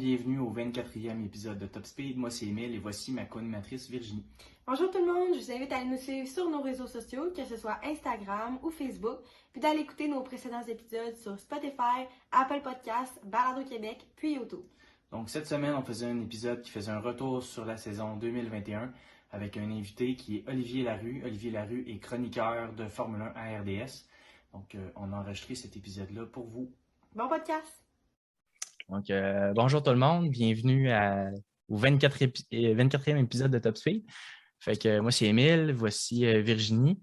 bienvenue au 24e épisode de Top Speed. Moi c'est Émile et voici ma co-animatrice Virginie. Bonjour tout le monde, je vous invite à aller nous suivre sur nos réseaux sociaux, que ce soit Instagram ou Facebook, puis d'aller écouter nos précédents épisodes sur Spotify, Apple Podcasts, Balado Québec, puis YouTube. Donc cette semaine, on faisait un épisode qui faisait un retour sur la saison 2021 avec un invité qui est Olivier Larue. Olivier Larue est chroniqueur de Formule 1 à RDS. Donc on a enregistré cet épisode-là pour vous. Bon podcast! Donc, bonjour tout le monde, bienvenue au 24e épisode de Top Speed. Fait que moi, c'est Émile, voici Virginie.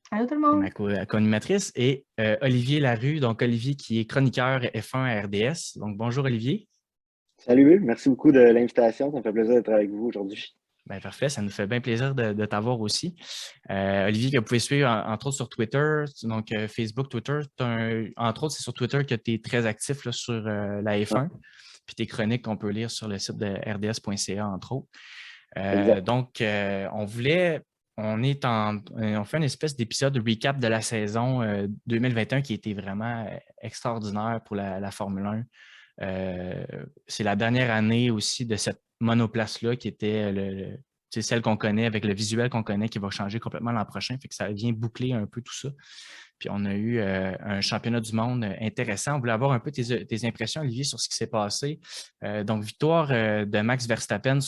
Allô tout le monde! Ma co-animatrice et Olivier Larue, donc Olivier qui est chroniqueur F1 à RDS. Donc, bonjour Olivier. Salut, merci beaucoup de l'invitation, ça me fait plaisir d'être avec vous aujourd'hui. Ben, parfait, ça nous fait bien plaisir de t'avoir aussi. Olivier, que vous pouvez suivre entre autres sur Twitter, donc Facebook, Twitter. Entre autres, c'est sur Twitter que tu es très actif là, sur la F1, puis tes chroniques qu'on peut lire sur le site de rds.ca, entre autres. Donc, on fait une espèce d'épisode de recap de la saison 2021 qui était vraiment extraordinaire pour la Formule 1. C'est la dernière année aussi de cette monoplace-là qui était celle qu'on connaît avec le visuel qu'on connaît qui va changer complètement l'an prochain. Fait que ça vient boucler un peu tout ça. Puis on a eu un championnat du monde intéressant. On voulait avoir un peu tes impressions, Olivier, sur ce qui s'est passé. Donc, victoire de Max Verstappen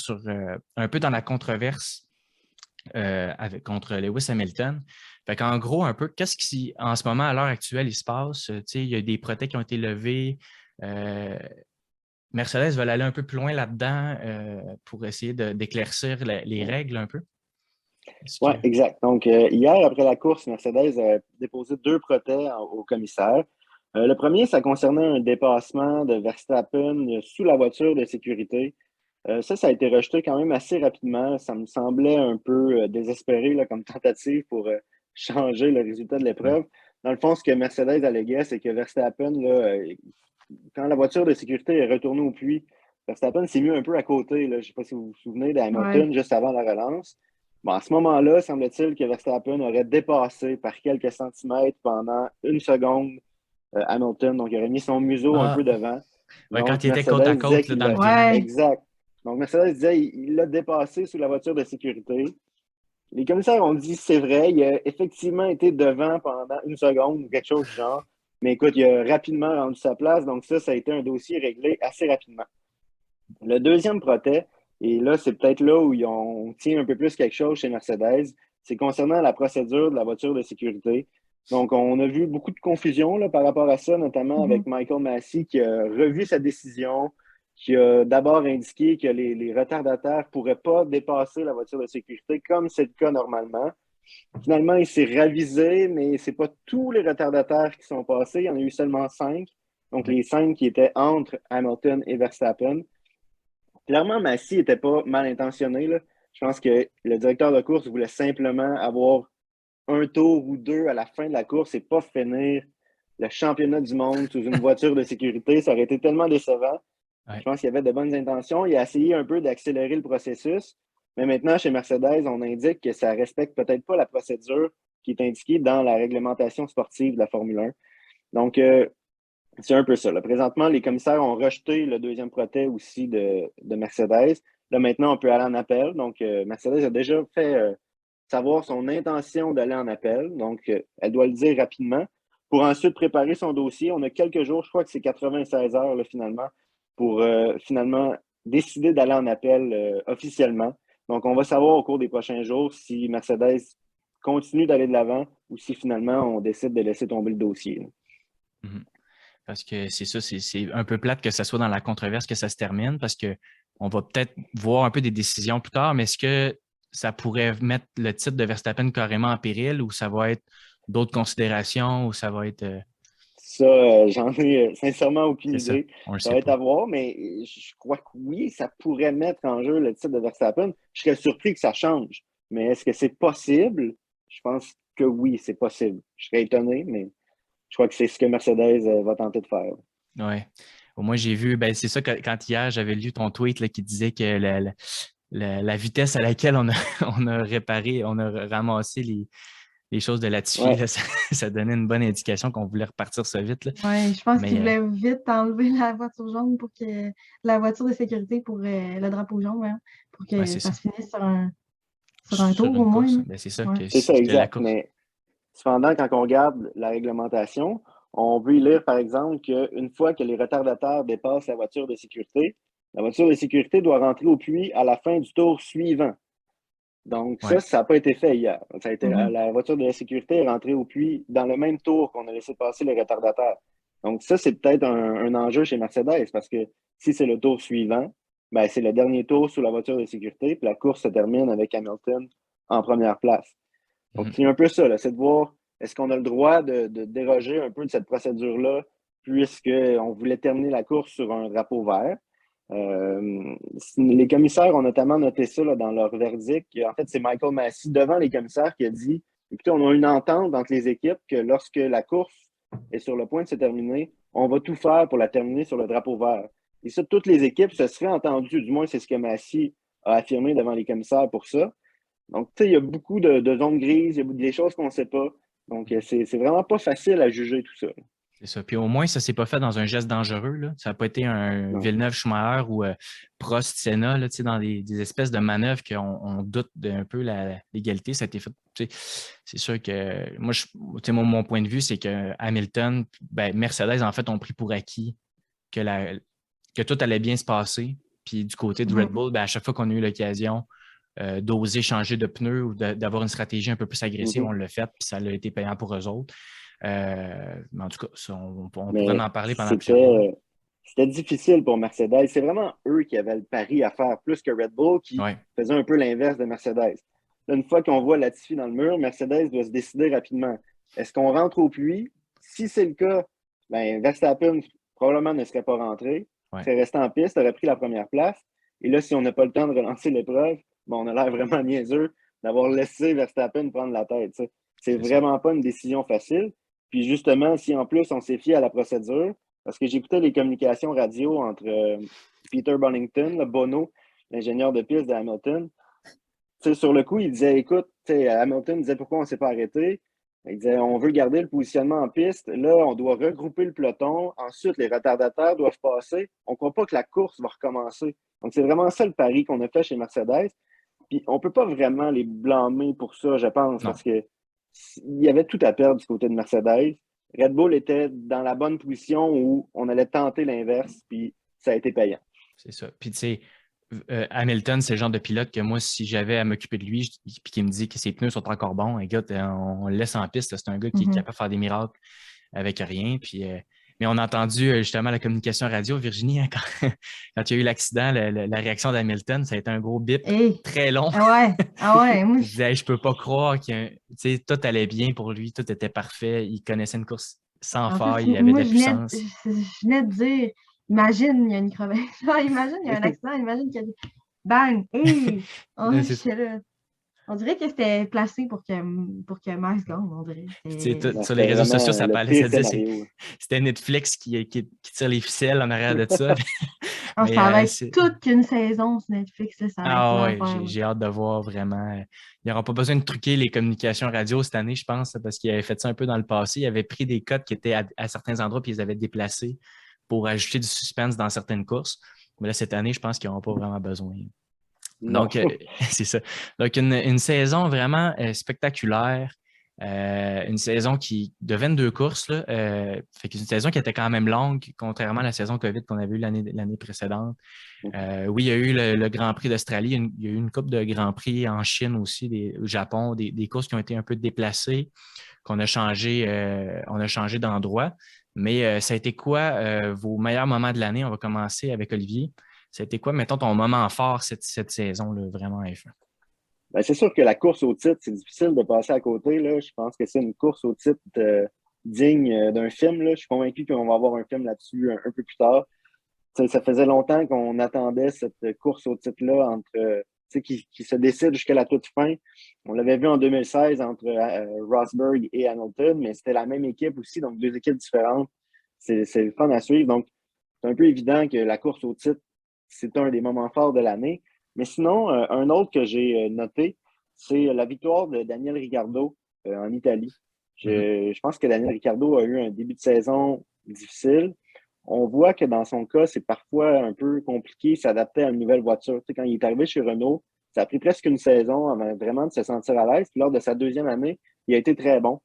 un peu dans la controverse contre Lewis Hamilton. Fait qu'en gros, un peu, qu'est-ce qui, en ce moment, à l'heure actuelle, il se passe? Il y a des protèges qui ont été levés. Mercedes veut aller un peu plus loin là-dedans pour essayer d'éclaircir les règles un peu. Oui, exact. Donc, hier, après la course, Mercedes a déposé 2 protèges au commissaire. Le premier, ça concernait un dépassement de Verstappen sous la voiture de sécurité. Ça a été rejeté quand même assez rapidement. Ça me semblait un peu désespéré là, comme tentative pour changer le résultat de l'épreuve. Dans le fond, ce que Mercedes alléguait, c'est que Verstappen, là, quand la voiture de sécurité est retournée au puits, Verstappen s'est mis un peu à côté. Là. Je ne sais pas si vous vous souvenez d'Hamilton juste avant la relance. Bon, à ce moment-là, semble-t-il que Verstappen aurait dépassé par quelques centimètres pendant 1 seconde Hamilton. Donc, il aurait mis son museau un peu devant. Ouais, donc, quand il était côte à côte là, dans le virage. Exact. Donc, Mercedes disait qu'il l'a dépassé sous la voiture de sécurité. Les commissaires ont dit c'est vrai, il a effectivement été devant pendant 1 seconde ou quelque chose du genre. Mais écoute, il a rapidement rendu sa place. Donc, ça a été un dossier réglé assez rapidement. Le deuxième protège, et là, c'est peut-être là où on tient un peu plus quelque chose chez Mercedes, c'est concernant la procédure de la voiture de sécurité. Donc, on a vu beaucoup de confusion là, par rapport à ça, notamment avec Michael Massey qui a revu sa décision, qui a d'abord indiqué que les retardataires ne pourraient pas dépasser la voiture de sécurité comme c'est le cas normalement. Finalement, il s'est ravisé, mais ce n'est pas tous les retardataires qui sont passés. Il y en a eu seulement 5. Donc, les 5 qui étaient entre Hamilton et Verstappen. Clairement, Massey n'était pas mal intentionné. Là. Je pense que le directeur de course voulait simplement avoir 1 tour ou 2 à la fin de la course et pas finir le championnat du monde sous une voiture de sécurité. Ça aurait été tellement décevant. Ouais. Je pense qu'il y avait de bonnes intentions. Il a essayé un peu d'accélérer le processus. Mais maintenant, chez Mercedes, on indique que ça ne respecte peut-être pas la procédure qui est indiquée dans la réglementation sportive de la Formule 1. Donc, c'est un peu ça. Là. Présentement, les commissaires ont rejeté le deuxième protège aussi de Mercedes. Là, maintenant, on peut aller en appel. Donc, Mercedes a déjà fait savoir son intention d'aller en appel. Donc, elle doit le dire rapidement. Pour ensuite préparer son dossier, on a quelques jours, je crois que c'est 96 heures là, finalement, pour finalement décider d'aller en appel officiellement. Donc, on va savoir au cours des prochains jours si Mercedes continue d'aller de l'avant ou si finalement on décide de laisser tomber le dossier. Parce que c'est ça, c'est un peu plate que ça soit dans la controverse que ça se termine parce qu'on va peut-être voir un peu des décisions plus tard, mais est-ce que ça pourrait mettre le titre de Verstappen carrément en péril ou ça va être d'autres considérations ou ça va être… Ça, j'en ai sincèrement aucune idée. Ça va être à voir, mais je crois que oui, ça pourrait mettre en jeu le titre de Verstappen. Je serais surpris que ça change. Mais est-ce que c'est possible? Je pense que oui, c'est possible. Je serais étonné, mais je crois que c'est ce que Mercedes va tenter de faire. Oui. Moi, j'ai vu, c'est ça, quand hier, j'avais lu ton tweet là, qui disait que la vitesse à laquelle on a ramassé les choses de Latifi, Ouais. là, ça donnait une bonne indication qu'on voulait repartir ça vite. Là. Ouais, je pense Mais, qu'il voulait vite enlever la voiture jaune pour que la voiture de sécurité pour le drapeau jaune, ouais, pour ouais, que c'est ça ça. se finisse sur un Sur tour au une moins. course, Là. ben, c'est ça, Ouais. C'est ça, que la exact. course. Mais cependant, quand on regarde la réglementation, on peut y lire, par exemple, qu'une fois que les retardataires dépassent la voiture de sécurité doit rentrer au puits à la fin du tour suivant. Donc, Ouais. ça n'a pas été fait hier. Ça a été, Mhm. la voiture de la sécurité est rentrée au puits dans le même tour qu'on a laissé passer les retardataires. Donc, ça, c'est peut-être un enjeu chez Mercedes parce que si c'est le tour suivant, ben, c'est le dernier tour sous la voiture de sécurité, puis la course se termine avec Hamilton en première place. Donc, Mhm. c'est un peu ça, là, c'est de voir est-ce qu'on a le droit de déroger un peu de cette procédure-là, puisqu'on voulait terminer la course sur un drapeau vert. Les commissaires ont notamment noté ça là, dans leur verdict. En fait, c'est Michael Massey devant les commissaires qui a dit écoutez, on a une entente entre les équipes que lorsque la course est sur le point de se terminer, on va tout faire pour la terminer sur le drapeau vert. Et ça, toutes les équipes se seraient entendues, du moins c'est ce que Massey a affirmé devant les commissaires pour ça. Donc, tu sais, il y a beaucoup de zones grises, il y a des choses qu'on ne sait pas. Donc, c'est vraiment pas facile à juger tout ça. C'est ça. Puis au moins, ça ne s'est pas fait dans un geste dangereux. Là. Ça n'a pas été un Non. Villeneuve-Schumacher ou Prost-Senna, là, dans des espèces de manœuvres qu'on doute d'un peu la légalité. Ça a été fait. C'est sûr que moi, mon point de vue, c'est que Hamilton, ben, Mercedes, en fait, ont pris pour acquis que tout allait bien se passer. Puis du côté de Red Mhm. Bull, ben, à chaque fois qu'on a eu l'occasion d'oser changer de pneus ou d'avoir une stratégie un peu plus agressive, on l'a fait, puis ça a été payant pour eux autres. Mais en tout cas, ça, on pourrait Mais en parler pendant plusieurs mois. c'était difficile pour Mercedes. C'est vraiment eux qui avaient le pari à faire plus que Red Bull qui Ouais, faisait un peu l'inverse de Mercedes. Là, une fois qu'on voit Latifi dans le mur, Mercedes doit se décider rapidement. Est-ce qu'on rentre au puits? Si c'est le cas, ben, Verstappen probablement ne serait pas rentré, ouais, serait resté en piste, aurait pris la première place. Et là, si on n'a pas le temps de relancer l'épreuve, ben, on a l'air vraiment niaiseux d'avoir laissé Verstappen prendre la tête. Ça. C'est c'est ça. vraiment pas une décision facile. Puis justement, si en plus on s'est fié à la procédure, parce que j'écoutais les communications radio entre Peter Bonington, le Bono, l'ingénieur de piste de Hamilton. Sur le coup, il disait écoute, Hamilton disait pourquoi on ne s'est pas arrêté. Il disait on veut garder le positionnement en piste. Là, on doit regrouper le peloton. Ensuite, les retardataires doivent passer. On ne croit pas que la course va recommencer. Donc, c'est vraiment ça le pari qu'on a fait chez Mercedes. Puis, on ne peut pas vraiment les blâmer pour ça, je pense, Non, parce que il y avait tout à perdre du côté de Mercedes. Red Bull était dans la bonne position où on allait tenter l'inverse, puis ça a été payant. c'est ça. Puis, tu sais, Hamilton, c'est le genre de pilote que moi, si j'avais à m'occuper de lui, puis qu'il me dit que ses pneus sont encore bons, écoute, on le laisse en piste. C'est un gars qui est Mhm. capable de faire des miracles avec rien. Puis, mais on a entendu justement la communication radio, Virginie, hein, quand il y a eu l'accident, la réaction d'Hamilton, ça a été un gros bip Hey. très long. Ah ouais, moi, Il disait, hey, je peux pas croire que tout allait bien pour lui, tout était parfait. Il connaissait une course sans en plus, faille, il avait de moi, la puissance. je venais de dire, imagine, il y a une crevaison. Imagine, il y a un accident, imagine qu'il y a bang, hey! Oh, j'étais là. On dirait que c'était placé pour que Max gagne, on dirait. Puis, tu sais, Non, sur les c'était réseaux sociaux, vraiment ça le parlait, pire ça disait scénario. c'était Netflix qui tire les ficelles en arrière de ça. Ah, Mais ça va être toute qu'une saison sur Netflix, là, ça va être ah ouais, l'enfer. j'ai hâte de voir vraiment. Il n'aura pas besoin de truquer les communications radio cette année, je pense, parce qu'il avait fait ça un peu dans le passé. Il avait pris des codes qui étaient à certains endroits puis ils les avaient déplacés pour ajouter du suspense dans certaines courses. Mais là, cette année, je pense qu'ils n'auront pas vraiment besoin. Non. Donc, c'est ça. Donc, une saison vraiment spectaculaire. Une saison de 22 courses. Là, fait qu'une saison qui était quand même longue, contrairement à la saison COVID qu'on avait eue l'année précédente. Oui, il y a eu le Grand Prix d'Australie. Il y a eu une coupe de Grand Prix en Chine aussi, au Japon, des courses qui ont été un peu déplacées, qu'on a on a changé d'endroit. Mais ça a été quoi vos meilleurs moments de l'année? On va commencer avec Olivier. C'était quoi, mettons, ton moment fort cette saison, là, vraiment F1? Ben, c'est sûr que la course au titre, c'est difficile de passer à côté. Là. Je pense que c'est une course au titre digne d'un film. Là. Je suis convaincu qu'on va avoir un film là-dessus un peu plus tard. Ça faisait longtemps qu'on attendait cette course au titre-là qui se décide jusqu'à la toute fin. On l'avait vu en 2016 entre Rosberg et Hamilton, mais c'était la même équipe aussi, donc deux équipes différentes. C'est le fun à suivre. Donc, c'est un peu évident que la course au titre, c'est un des moments forts de l'année. Mais sinon, un autre que j'ai noté, c'est la victoire de Daniel Ricciardo en Italie. Je pense que Daniel Ricciardo a eu un début de saison difficile. On voit que dans son cas, c'est parfois un peu compliqué de s'adapter à une nouvelle voiture. Tu sais, quand il est arrivé chez Renault, ça a pris presque une saison avant vraiment de se sentir à l'aise. Puis lors de sa deuxième année, il a été très bon.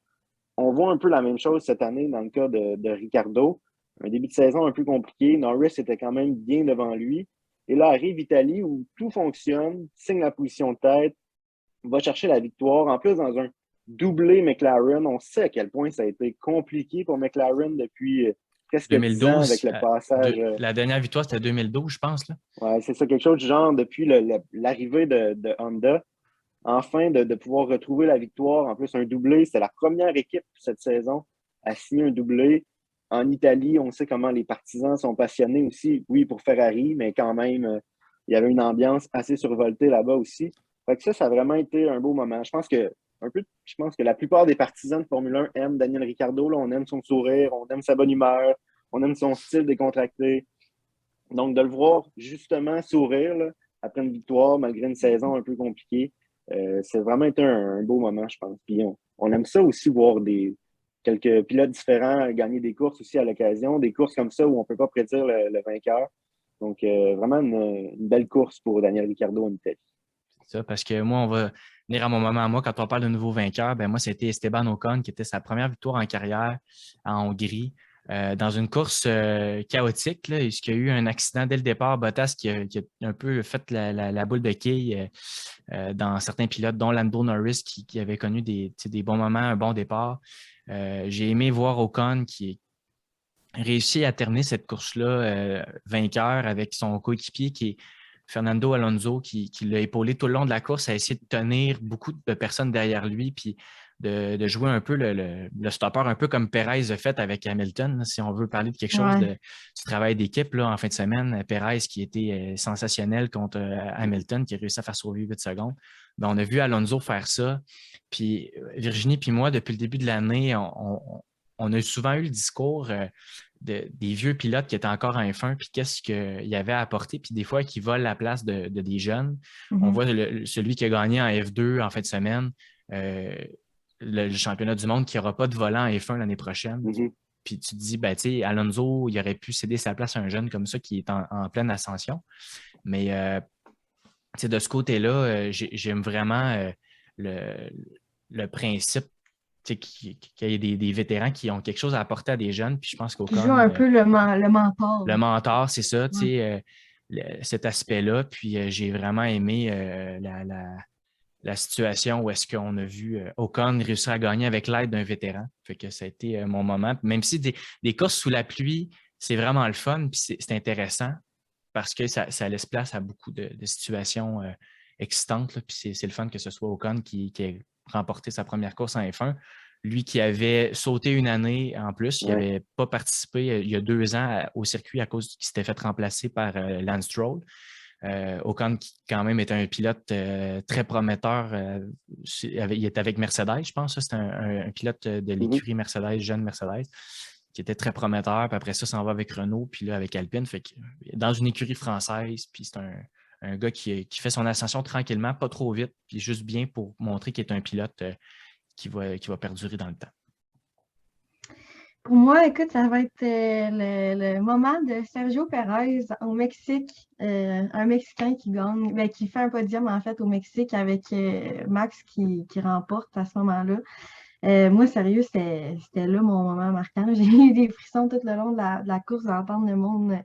On voit un peu la même chose cette année dans le cas de Ricciardo. Un début de saison un peu compliqué. Norris était quand même bien devant lui. Et là arrive Italie où tout fonctionne, signe la position de tête, va chercher la victoire. En plus, dans un doublé McLaren, on sait à quel point ça a été compliqué pour McLaren depuis presque 10 ans 2012, avec le passage. la dernière victoire, c'était 2012, je pense. Là. Ouais, c'est ça, quelque chose du genre depuis l'arrivée de Honda. Enfin, de pouvoir retrouver la victoire. En plus, un doublé, c'est la première équipe cette saison à signer un doublé. En Italie, on sait comment les partisans sont passionnés aussi. Oui, pour Ferrari, mais quand même, il y avait une ambiance assez survoltée là-bas aussi. Fait que ça a vraiment été un beau moment. Je pense que la plupart des partisans de Formule 1 aiment Daniel Ricciardo. Là, on aime son sourire, on aime sa bonne humeur, on aime son style décontracté. Donc, de le voir justement sourire là, après une victoire, malgré une saison un peu compliquée, c'est vraiment été un beau moment, je pense. Puis on aime ça aussi voir quelques pilotes différents gagner des courses aussi à l'occasion, des courses comme ça où on ne peut pas prédire le vainqueur. Donc, vraiment une belle course pour Daniel Ricciardo en Italie. C'est ça, parce que moi, on va venir à mon moment à moi. Quand on parle de nouveau vainqueur, ben moi, c'était Esteban Ocon qui était sa première victoire en carrière en Hongrie. Dans une course chaotique, là, il y a eu un accident dès le départ. Bottas qui a un peu fait la boule de quille dans certains pilotes, dont Lando Norris qui avait connu des bons moments, un bon départ. J'ai aimé voir Ocon qui réussit à terminer cette course-là vainqueur avec son coéquipier qui est Fernando Alonso qui l'a épaulé tout le long de la course, a essayé de tenir beaucoup de personnes derrière lui, puis de jouer un peu le stopper, un peu comme Perez a fait avec Hamilton. Là, si on veut parler de quelque chose du travail d'équipe là, en fin de semaine, Perez qui était sensationnel contre Hamilton, qui a réussi à faire sauver 8 secondes. Ben, on a vu Alonso faire ça. Puis Virginie puis moi, depuis le début de l'année, on a souvent eu le discours des vieux pilotes qui étaient encore en F1, puis qu'est-ce qu'il y avait à apporter, puis des fois, qui volent la place de des jeunes. On voit celui qui a gagné en F2 en fin de semaine, le championnat du monde qui n'aura pas de volant en F1 l'année prochaine. Puis tu te dis, ben, tu sais, Alonso, il aurait pu céder sa place à un jeune comme ça qui est en pleine ascension. Mais de ce côté-là, j'aime vraiment le principe qu'il y ait des vétérans qui ont quelque chose à apporter à des jeunes. Puis je pense qu'Ocon... Qui joue un peu le mentor. Le mentor, c'est ça, cet aspect-là. Puis j'ai vraiment aimé la situation où est-ce qu'on a vu Ocon réussir à gagner avec l'aide d'un vétéran. Fait que ça a été mon moment. Même si des courses sous la pluie, c'est vraiment le fun, puis c'est intéressant parce que ça laisse place à beaucoup de situations excitantes. Là, puis c'est le fun que ce soit Ocon qui ait remporté sa première course en F1. Lui qui avait sauté une année en plus, il n'avait pas participé il y a 2 ans au circuit à cause qu'il s'était fait remplacer par Lance Stroll. Ocon, qui quand même était un pilote très prometteur, il était avec Mercedes, je pense. C'était un pilote de l'écurie Mercedes, jeune Mercedes, qui était très prometteur. Puis après ça, s'en va avec Renault, puis là avec Alpine. Fait que, dans une écurie française, puis c'est un gars qui fait son ascension tranquillement, pas trop vite, puis juste bien pour montrer qu'il est un pilote qui va perdurer dans le temps. Pour moi, écoute, ça va être le moment de Sergio Pérez au Mexique, un Mexicain qui gagne, qui fait un podium en fait au Mexique avec Max qui remporte à ce moment-là. Moi, sérieux, c'était là mon moment marquant. J'ai eu des frissons tout le long de la course d'entendre le monde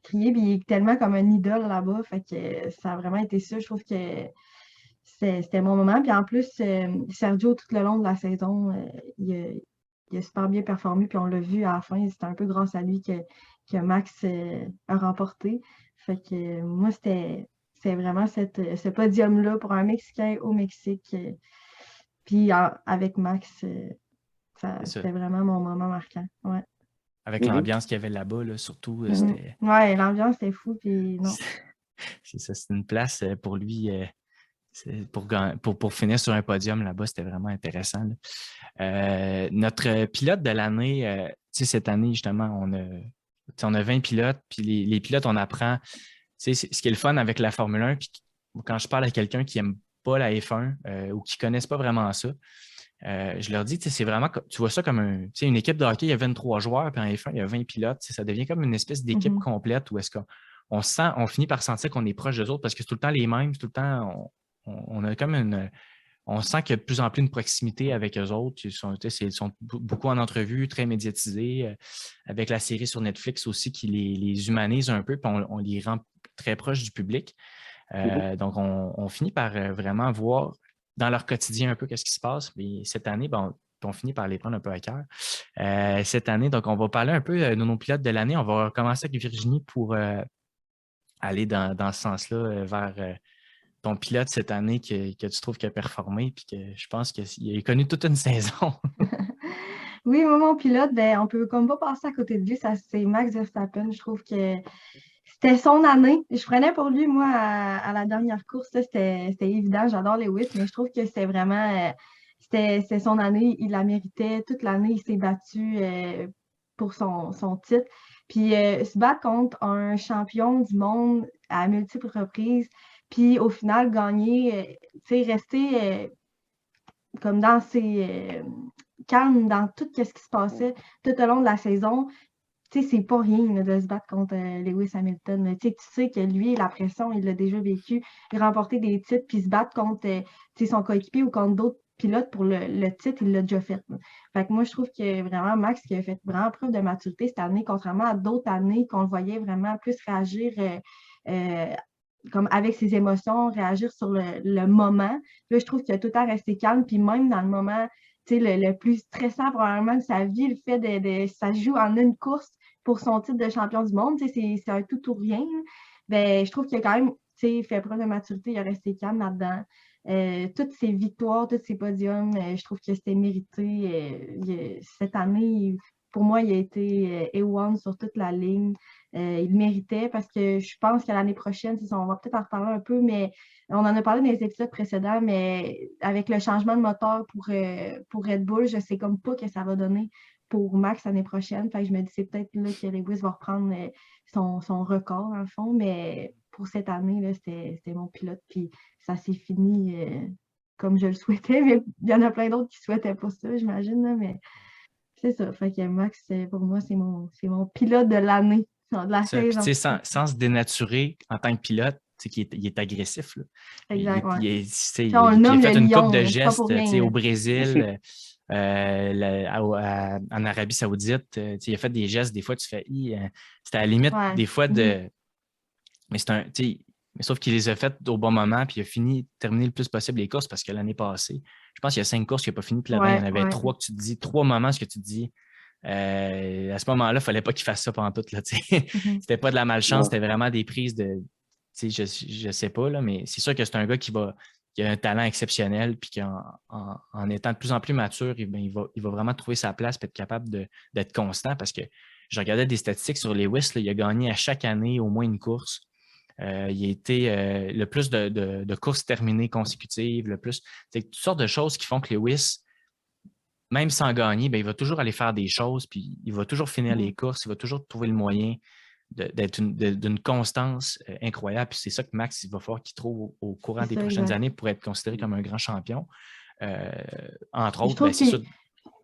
crier, puis il est tellement comme un idole là-bas, fait que ça a vraiment été ça. Je trouve que c'était mon moment. Puis en plus, Sergio, tout le long de la saison, il a super bien performé, puis on l'a vu à la fin, c'était un peu grâce à lui que Max a remporté. Fait que moi, c'est vraiment ce podium-là pour un Mexicain au Mexique. Puis avec Max, c'était vraiment mon moment marquant. Ouais. Avec l'ambiance qu'il y avait là-bas, là, surtout. Ouais, l'ambiance était fou, puis non. C'est ça, c'est une place pour lui. Pour finir sur un podium là-bas, c'était vraiment intéressant. Notre pilote de l'année, cette année, justement, on a 20 pilotes, puis les pilotes, on apprend. Ce qui est le fun avec la Formule 1, puis quand je parle à quelqu'un qui n'aime pas la F1 ou qui ne connaisse pas vraiment ça, je leur dis, c'est vraiment, tu vois ça comme une équipe de hockey, il y a 23 joueurs, puis en F1, il y a 20 pilotes. Ça devient comme une espèce d'équipe complète où est-ce on finit par sentir qu'on est proche d'eux autres parce que c'est tout le temps les mêmes, tout le temps, on a comme on sent qu'il y a de plus en plus une proximité avec eux autres. Ils sont beaucoup en entrevue, très médiatisés, avec la série sur Netflix aussi qui les humanise un peu, puis on les rend très proches du public. Donc, on finit par vraiment voir dans leur quotidien un peu qu'est-ce qui se passe. Mais cette année, on finit par les prendre un peu à cœur. Cette année, donc, on va parler un peu de nos pilotes de l'année. On va commencer avec Virginie pour aller dans ce sens-là vers ton pilote cette année que tu trouves qu'il a performé puis que je pense qu'il a connu toute une saison. Oui, moi, mon pilote, on peut comme pas passer à côté de lui. Ça, c'est Max Verstappen. Je trouve que c'était son année. Je prenais pour lui, moi, à la dernière course. C'était évident. J'adore Lewis, mais je trouve que c'était vraiment c'était son année. Il la méritait. Toute l'année, il s'est battu pour son titre. Puis se battre contre un champion du monde à multiples reprises, puis au final, gagner, rester comme dans ses calme dans tout ce qui se passait tout au long de la saison. C'est pas rien là, de se battre contre Lewis Hamilton. Tu sais que lui, la pression, il l'a déjà vécu. Il a remporté des titres, puis se battre contre son coéquipier ou contre d'autres pilotes pour le titre, il l'a déjà fait. Fait que moi, je trouve que vraiment Max qui a fait vraiment preuve de maturité cette année, contrairement à d'autres années qu'on le voyait vraiment plus réagir comme avec ses émotions, réagir sur le moment. Là, je trouve qu'il a tout le temps resté calme, puis même dans le moment le plus stressant probablement de sa vie, le fait ça se joue en une course pour son titre de champion du monde, c'est un tout ou rien. Ben, je trouve qu'il a quand même fait preuve de maturité, il a resté calme là-dedans. Toutes ses victoires, tous ses podiums, je trouve que c'était mérité. Cette année, pour moi, il a été A1 sur toute la ligne. Il méritait parce que je pense que l'année prochaine, on va peut-être en reparler un peu, mais on en a parlé dans les épisodes précédents, mais avec le changement de moteur pour Red Bull, je ne sais comme pas que ça va donner pour Max l'année prochaine. Fait que je me dis c'est peut-être là que Lewis va reprendre son record, dans le fond, mais pour cette année, là, c'était mon pilote, puis ça s'est fini comme je le souhaitais, mais il y en a plein d'autres qui ne souhaitaient pas ça, j'imagine, là, mais c'est ça. Fait que Max, pour moi, c'est mon pilote de l'année, de la saison. Sans se dénaturer en tant que pilote, il est agressif. Là. Exact, il on a le nomme fait le une couple lion, de c'est pas gestes pour rien, au Brésil, en Arabie Saoudite. Il a fait des gestes, des fois, tu fais c'était à la limite, des fois, de. Mais sauf qu'il les a faites au bon moment, puis il a terminé le plus possible les courses parce que l'année passée, je pense qu'il y a 5 courses qu'il n'a pas fini, puis là-dedans, il y en avait 3 que tu te dis, 3 moments, ce que tu te dis. À ce moment-là, il ne fallait pas qu'il fasse ça pendant tout. C'était pas de la malchance, c'était vraiment des prises de. Je ne sais pas, là, mais c'est sûr que c'est un gars qui a un talent exceptionnel, puis qu'en étant de plus en plus mature, il va vraiment trouver sa place et être capable d'être constant parce que je regardais des statistiques sur Lewis, là, il a gagné à chaque année au moins une course. Il a été le plus de courses terminées consécutives, le plus. C'est toutes sortes de choses qui font que Lewis, même sans gagner, il va toujours aller faire des choses, puis il va toujours finir les courses, il va toujours trouver le moyen d'être d'une constance incroyable. Puis c'est ça que Max, il va falloir qu'il trouve au courant des prochaines années pour être considéré comme un grand champion. Entre autres, c'est sûr.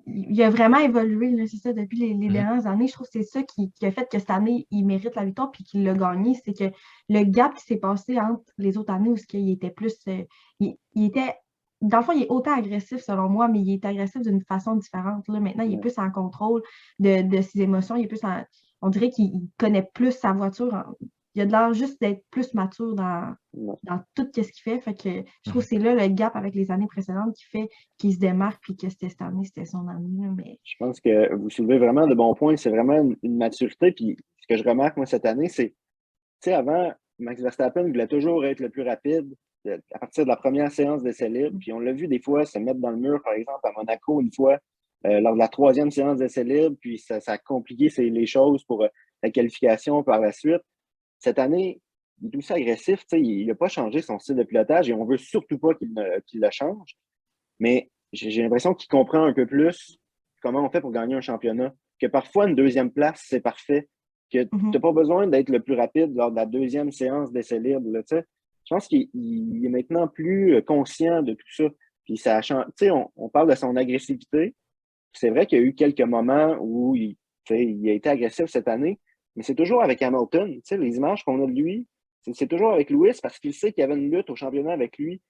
Il a vraiment évolué, c'est ça, depuis les dernières années. Je trouve que c'est ça qui a fait que cette année, il mérite la victoire puis qu'il l'a gagné. C'est que le gap qui s'est passé entre les autres années où il était plus. Il était. Dans le fond, il est autant agressif selon moi, mais il est agressif d'une façon différente. Là. Maintenant, il est plus en contrôle de ses émotions. Il est plus on dirait qu'il connaît plus sa voiture. Il a de l'air juste d'être plus mature dans tout ce qu'il fait. Fait que je trouve que c'est là le gap avec les années précédentes qui fait qu'il se démarque puis que cette année, c'était son année. Mais... Je pense que vous soulevez vraiment de bons points. C'est vraiment une maturité. Puis ce que je remarque, moi, cette année, c'est, tu sais, avant, Max Verstappen voulait toujours être le plus rapide à partir de la première séance d'essai libre. Puis on l'a vu des fois se mettre dans le mur, par exemple, à Monaco, une fois, lors de la 3e séance d'essai libre. Puis ça a compliqué les choses pour la qualification par la suite. Cette année, il est aussi agressif. Il n'a pas changé son style de pilotage et on ne veut surtout pas qu'il le change. Mais j'ai l'impression qu'il comprend un peu plus comment on fait pour gagner un championnat. Que parfois, une 2e place, c'est parfait. Que tu n'as pas besoin d'être le plus rapide lors de la 2e séance d'essai libre. Je pense qu'il est maintenant plus conscient de tout ça. Puis ça a changé. Tu sais, on parle de son agressivité. C'est vrai qu'il y a eu quelques moments où il a été agressif cette année, mais c'est toujours avec Hamilton. Tu sais, les images qu'on a de lui, c'est toujours avec Lewis parce qu'il sait qu'il y avait une lutte au championnat avec lui.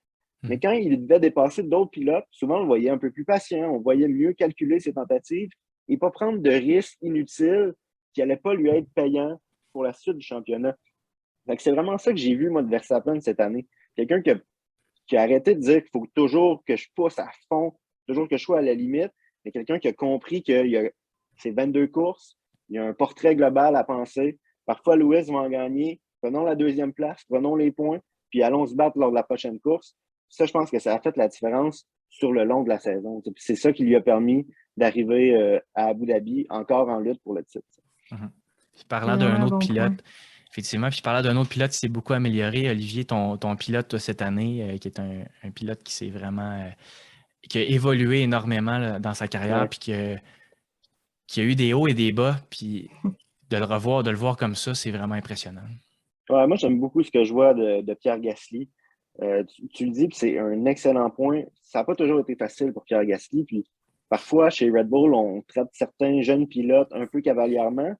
Mais quand il devait dépasser d'autres pilotes, souvent on le voyait un peu plus patient, on voyait mieux calculer ses tentatives et pas prendre de risques inutiles qui n'allaient pas lui être payants pour la suite du championnat. Fait que c'est vraiment ça que j'ai vu, moi, de Verstappen cette année. Quelqu'un qui a arrêté de dire qu'il faut toujours que je pousse à fond, toujours que je sois à la limite, mais quelqu'un qui a compris qu'il y a ces 22 courses, il y a un portrait global à penser. Parfois, Lewis va en gagner. Prenons la deuxième place, prenons les points, puis allons se battre lors de la prochaine course. Ça, je pense que ça a fait la différence sur le long de la saison. C'est ça qui lui a permis d'arriver à Abu Dhabi encore en lutte pour le titre. Puis parlant d'un autre pilote, effectivement, puis parlant d'un autre pilote qui s'est beaucoup amélioré, Olivier, ton pilote toi, cette année, qui est un pilote qui s'est vraiment qui a évolué énormément là, dans sa carrière, puis qui a eu des hauts et des bas, puis de le voir comme ça, c'est vraiment impressionnant. Ouais, moi, j'aime beaucoup ce que je vois de Pierre Gasly. Tu le dis, puis c'est un excellent point. Ça n'a pas toujours été facile pour Pierre Gasly. Puis parfois, chez Red Bull, on traite certains jeunes pilotes un peu cavalièrement.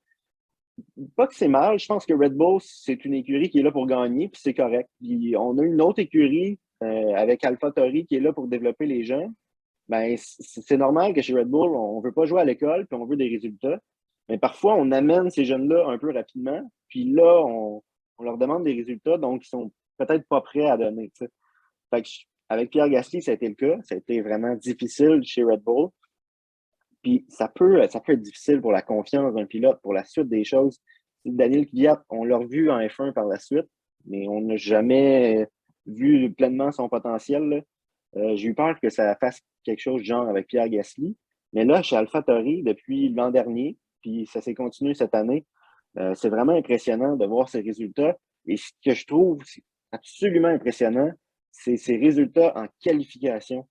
Pas que c'est mal. Je pense que Red Bull, c'est une écurie qui est là pour gagner, puis c'est correct. Puis on a une autre écurie avec AlphaTauri qui est là pour développer les jeunes. Ben, c'est normal que chez Red Bull, on ne veut pas jouer à l'école, puis on veut des résultats. Mais parfois, on amène ces jeunes-là un peu rapidement, puis là, on leur demande des résultats, donc ils sont peut-être pas prêts à donner. T'sais. Fait que avec Pierre Gasly, ça a été le cas. Ça a été vraiment difficile chez Red Bull. Puis ça peut être difficile pour la confiance d'un pilote, pour la suite des choses. Daniel Kvyat, on l'a revu en F1 par la suite, mais on n'a jamais vu pleinement son potentiel. J'ai eu peur que ça fasse quelque chose de genre avec Pierre Gasly. Mais là, chez AlphaTauri, depuis l'an dernier, puis ça s'est continué cette année, c'est vraiment impressionnant de voir ses résultats. Et ce que je trouve absolument impressionnant, c'est ses résultats en qualification.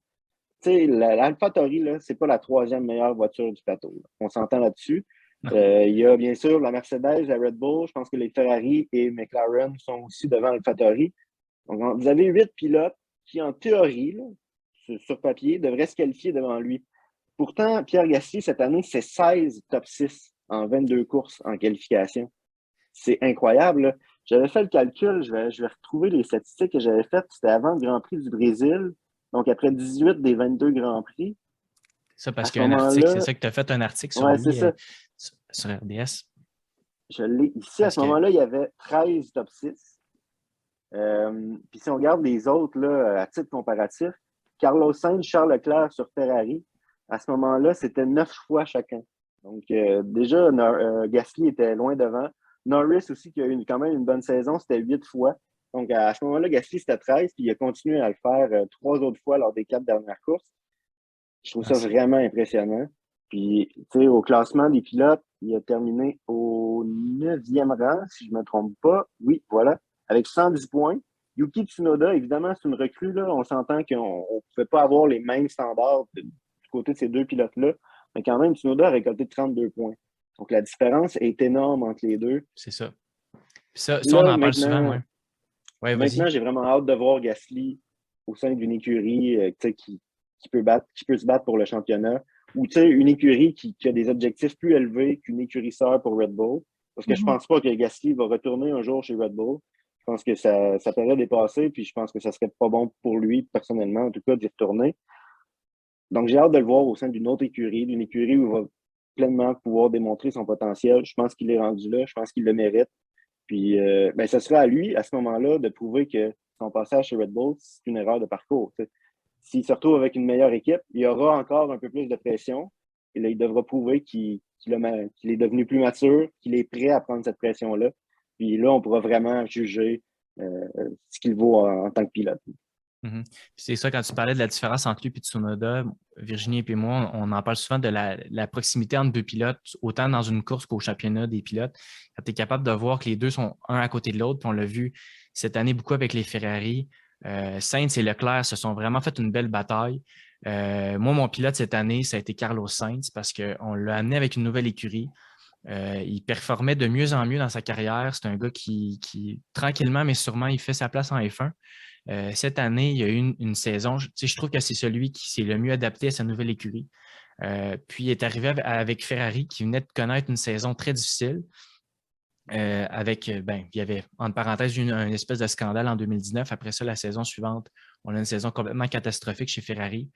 Tu sais, l'AlphaTauri, c'est pas la troisième meilleure voiture du plateau. Là. On s'entend là-dessus. Il y a bien sûr la Mercedes, la Red Bull. Je pense que les Ferrari et McLaren sont aussi devant AlphaTauri. Donc, vous avez 8 pilotes qui, en théorie, là, sur papier, devraient se qualifier devant lui. Pourtant, Pierre Gasly, cette année, c'est 16 top 6 en 22 courses en qualification. C'est incroyable. Là. J'avais fait le calcul, je vais retrouver les statistiques que j'avais faites. C'était avant le Grand Prix du Brésil. Donc, après 18 des 22 Grands Prix. Ça, parce qu'il y a un article, c'est ça que tu as fait un article sur lui sur RDS. Je l'ai ici. À ce moment-là, il y avait 13 top 6. Puis si on regarde les autres, là, à titre comparatif, Carlos Sainz, Charles Leclerc sur Ferrari, à ce moment-là, c'était 9 fois chacun. Donc, déjà, Gasly était loin devant. Norris aussi, qui a eu quand même une bonne saison, c'était 8 fois. Donc, à ce moment-là, Gasly, c'était 13, puis il a continué à le faire 3 autres fois lors des 4 dernières courses. Je trouve ça vraiment impressionnant. Puis, tu sais, au classement des pilotes, il a terminé au 9e rang, si je ne me trompe pas. Oui, voilà, avec 110 points. Yuki Tsunoda, évidemment, c'est une recrue. Là. On s'entend qu'on ne pouvait pas avoir les mêmes standards du côté de ces deux pilotes-là. Mais quand même, Tsunoda a récolté 32 points. Donc, la différence est énorme entre les deux. C'est ça. Ça, on en parle souvent. Ouais, maintenant, j'ai vraiment hâte de voir Gasly au sein d'une écurie qui peut se battre pour le championnat. Ou une écurie qui a des objectifs plus élevés qu'une écurie sœur pour Red Bull. Parce que je pense pas que Gasly va retourner un jour chez Red Bull. Je pense que sa période est passée, puis je pense que ça serait pas bon pour lui, personnellement, en tout cas, d'y retourner. Donc, j'ai hâte de le voir au sein d'une autre écurie, d'une écurie où il va pleinement pouvoir démontrer son potentiel. Je pense qu'il est rendu là, je pense qu'il le mérite. Puis, ce sera à lui, à ce moment-là, de prouver que son passage chez Red Bull, c'est une erreur de parcours. S'il se retrouve avec une meilleure équipe, il y aura encore un peu plus de pression. Et là, il devra prouver qu'il est devenu plus mature, qu'il est prêt à prendre cette pression-là. Puis là, on pourra vraiment juger ce qu'il vaut en tant que pilote. Mm-hmm. C'est ça, quand tu parlais de la différence entre lui et Tsunoda, Virginie et moi, on en parle souvent de la proximité entre deux pilotes, autant dans une course qu'au championnat des pilotes. Quand tu es capable de voir que les deux sont un à côté de l'autre, puis on l'a vu cette année beaucoup avec les Ferrari. Sainz et Leclerc se sont vraiment fait une belle bataille. Moi, mon pilote cette année, ça a été Carlos Sainz parce qu'on l'a amené avec une nouvelle écurie. Il performait de mieux en mieux dans sa carrière. C'est un gars qui tranquillement, mais sûrement, il fait sa place en F1. Cette année, il y a eu une saison, je trouve que c'est celui qui s'est le mieux adapté à sa nouvelle écurie. Puis il est arrivé avec Ferrari qui venait de connaître une saison très difficile. Il y avait, entre parenthèses, un espèce de scandale en 2019. Après ça, la saison suivante, on a une saison complètement catastrophique chez Ferrari.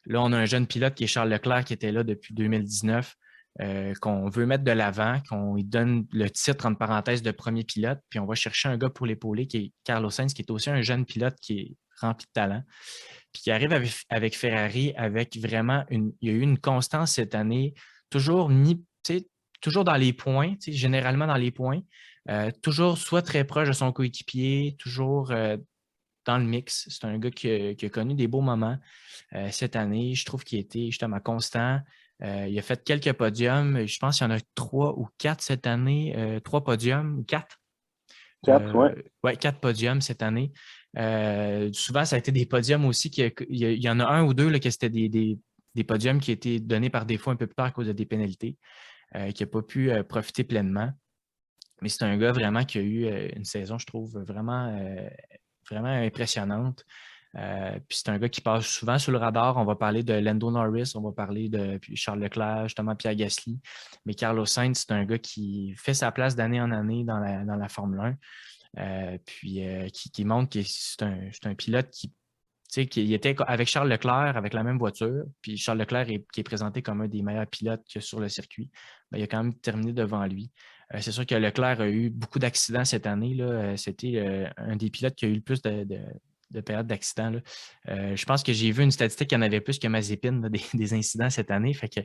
Là, on a un jeune pilote qui est Charles Leclerc qui était là depuis 2019, qu'on veut mettre de l'avant, qu'on lui donne le titre, entre parenthèses, de premier pilote. Puis on va chercher un gars pour l'épauler qui est Carlos Sainz, qui est aussi un jeune pilote qui est rempli de talent. Puis qui arrive avec Ferrari avec vraiment il y a eu une constance cette année, toujours toujours dans les points, généralement dans les points, toujours soit très proche de son coéquipier, toujours dans le mix. C'est un gars qui a connu des beaux moments cette année. Je trouve qu'il était justement constant. Il a fait quelques podiums. Je pense qu'il y en a 3 ou 4 cette année. 3 podiums ou 4. 4, oui. Oui, 4 podiums cette année. Souvent, ça a été des podiums aussi. Il y en a un ou deux là, que c'était des podiums qui étaient donnés par défaut un peu plus tard à cause de des pénalités, qui n'a pas pu profiter pleinement. Mais c'est un gars vraiment qui a eu une saison, je trouve, vraiment impressionnante. Puis c'est un gars qui passe souvent sur le radar. On va parler de Lando Norris, on va parler de Charles Leclerc, justement Pierre Gasly. Mais Carlos Sainz, c'est un gars qui fait sa place d'année en année dans la Formule 1. Qui montre que c'est un pilote qui était avec Charles Leclerc avec la même voiture. Puis Charles Leclerc qui est présenté comme un des meilleurs pilotes sur le circuit. Mais il a quand même terminé devant lui. C'est sûr que Leclerc a eu beaucoup d'accidents cette année. Là. C'était un des pilotes qui a eu le plus de périodes d'accidents. Je pense que j'ai vu une statistique qu'il y en avait plus que Mazepin, là, des incidents cette année. Fait que,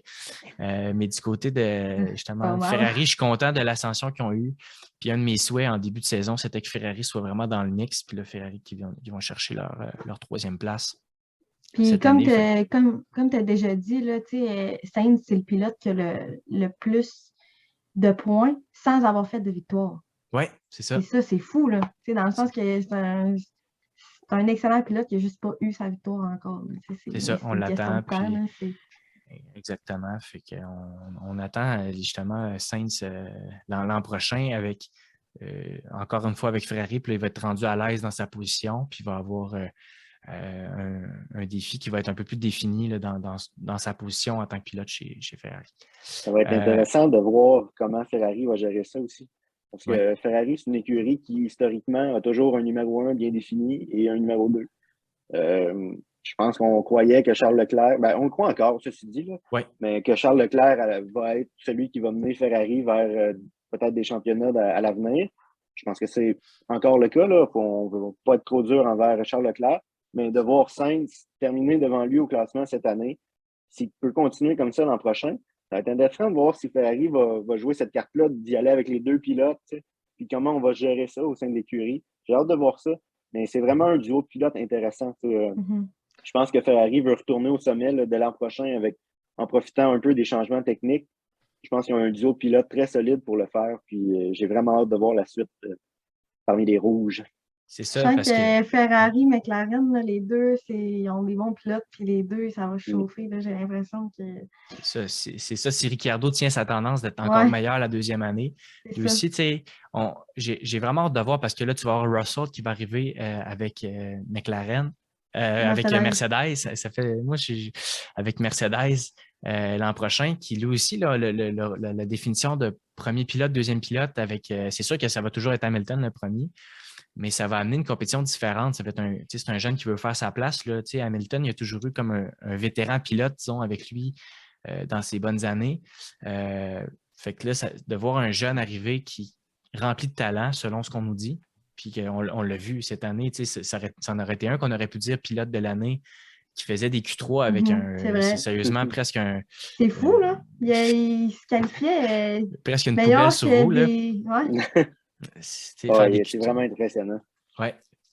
mais du côté de justement Ferrari, je suis content de l'ascension qu'ils ont eue. Puis un de mes souhaits en début de saison, c'était que Ferrari soit vraiment dans le mix. Puis le Ferrari qui vont chercher leur 3e place. Puis comme tu as déjà dit, là, Sainz, c'est le pilote qui a le plus de points sans avoir fait de victoire. Oui, c'est ça. Et ça, c'est fou, là. Dans le sens que c'est un excellent pilote qui n'a juste pas eu sa victoire encore. C'est ça, on l'attend. Exactement. Fait on attend justement Sainz l'an prochain avec encore une fois avec Ferrari, puis il va être rendu à l'aise dans sa position, puis il va avoir un défi qui va être un peu plus défini là, dans sa position en tant que pilote chez Ferrari. Ça va être intéressant de voir comment Ferrari va gérer ça aussi. Parce que Ferrari, c'est une écurie qui, historiquement, a toujours un numéro 1 bien défini et un numéro 2. Je pense qu'on croyait que Charles Leclerc, on le croit encore, ceci dit, là, mais que Charles Leclerc va être celui qui va mener Ferrari vers peut-être des championnats à l'avenir. Je pense que c'est encore le cas. Là. On ne veut pas être trop dur envers Charles Leclerc, mais de voir Sainz terminer devant lui au classement cette année, s'il peut continuer comme ça l'an prochain, ça va être intéressant de voir si Ferrari va jouer cette carte-là, d'y aller avec les 2 pilotes, puis comment on va gérer ça au sein de l'écurie. J'ai hâte de voir ça, mais c'est vraiment un duo de pilotes intéressant. Je pense que Ferrari veut retourner au sommet là, de l'an prochain en profitant un peu des changements techniques. Je pense qu'ils ont un duo de pilotes très solide pour le faire, puis j'ai vraiment hâte de voir la suite parmi les rouges. C'est ça. Je sens que Ferrari, McLaren, là, les deux, ils ont des bons pilotes, puis les deux, ça va chauffer. Là, j'ai l'impression que. C'est ça. Si Ricciardo tient sa tendance d'être encore meilleur la 2e année. Lui aussi, tu sais, j'ai vraiment hâte de voir parce que là, tu vas avoir Russell qui va arriver avec McLaren. Avec Mercedes, ça fait. Moi, avec Mercedes l'an prochain, qui lui aussi, là, la définition de premier pilote, 2e pilote, c'est sûr que ça va toujours être Hamilton le premier. Mais ça va amener une compétition différente. Ça va être c'est un jeune qui veut faire sa place. Là. Hamilton, il a toujours eu comme un vétéran pilote, disons, avec lui dans ses bonnes années. Fait que là, de voir un jeune arriver qui rempli de talent, selon ce qu'on nous dit, puis on l'a vu cette année, ça en aurait été un qu'on aurait pu dire pilote de l'année qui faisait des Q3 avec sérieusement presque un... C'est fou, là. Il se qualifiait presque une poubelle sur roue, là. C'est vraiment impressionnant. Oui.